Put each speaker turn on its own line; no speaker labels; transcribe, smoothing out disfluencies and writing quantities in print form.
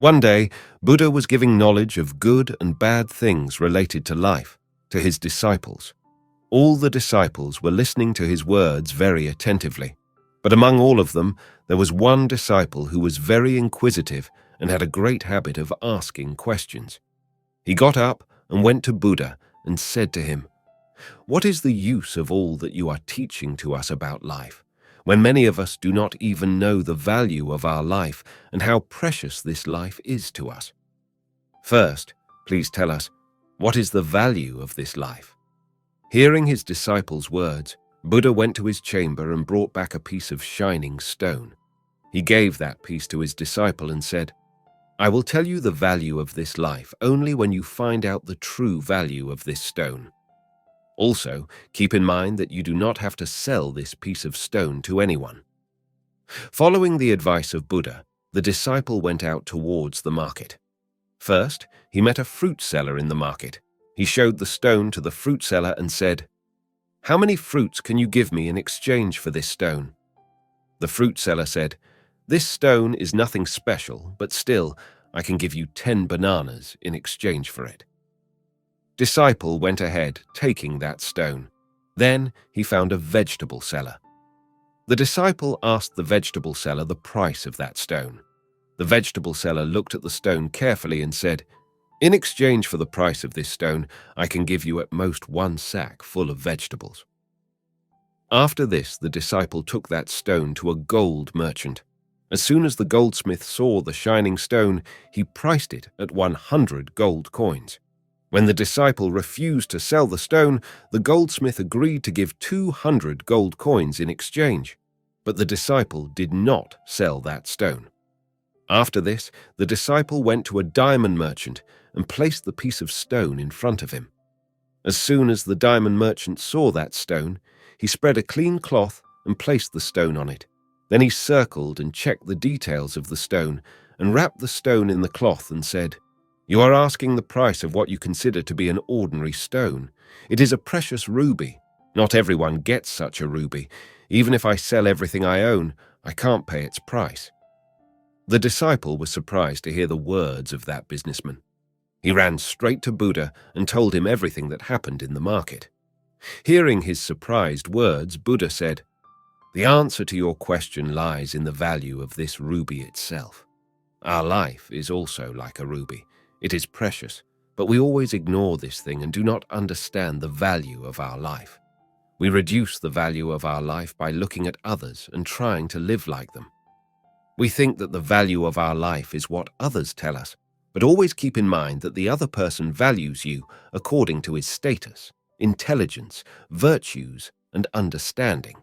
One day, Buddha was giving knowledge of good and bad things related to life to his disciples. All the disciples were listening to his words very attentively, but among all of them, there was one disciple who was very inquisitive and had a great habit of asking questions. He got up and went to Buddha and said to him, "What is the use of all that you are teaching to us about life, when many of us do not even know the value of our life and how precious this life is to us? First, please tell us, what is the value of this life?" Hearing his disciples' words, Buddha went to his chamber and brought back a piece of shining stone. He gave that piece to his disciple and said, "I will tell you the value of this life only when you find out the true value of this stone. Also, keep in mind that you do not have to sell this piece of stone to anyone." Following the advice of Buddha, the disciple went out towards the market. First, he met a fruit seller in the market. He showed the stone to the fruit seller and said, "How many fruits can you give me in exchange for this stone?" The fruit seller said, "This stone is nothing special, but still, I can give you 10 bananas in exchange for it." Disciple went ahead, taking that stone. Then he found a vegetable seller. The disciple asked the vegetable seller the price of that stone. The vegetable seller looked at the stone carefully and said, "In exchange for the price of this stone, I can give you at most 1 sack full of vegetables." After this, the disciple took that stone to a gold merchant. As soon as the goldsmith saw the shining stone, he priced it at 100 gold coins. When the disciple refused to sell the stone, the goldsmith agreed to give 200 gold coins in exchange. But the disciple did not sell that stone. After this, the disciple went to a diamond merchant and placed the piece of stone in front of him. As soon as the diamond merchant saw that stone, he spread a clean cloth and placed the stone on it. Then he circled and checked the details of the stone and wrapped the stone in the cloth and said, "You are asking the price of what you consider to be an ordinary stone. It is a precious ruby. Not everyone gets such a ruby. Even if I sell everything I own, I can't pay its price." The disciple was surprised to hear the words of that businessman. He ran straight to Buddha and told him everything that happened in the market. Hearing his surprised words, Buddha said, "The answer to your question lies in the value of this ruby itself. Our life is also like a ruby. It is precious, but we always ignore this thing and do not understand the value of our life. We reduce the value of our life by looking at others and trying to live like them. We think that the value of our life is what others tell us, but always keep in mind that the other person values you according to his status, intelligence, virtues, and understanding.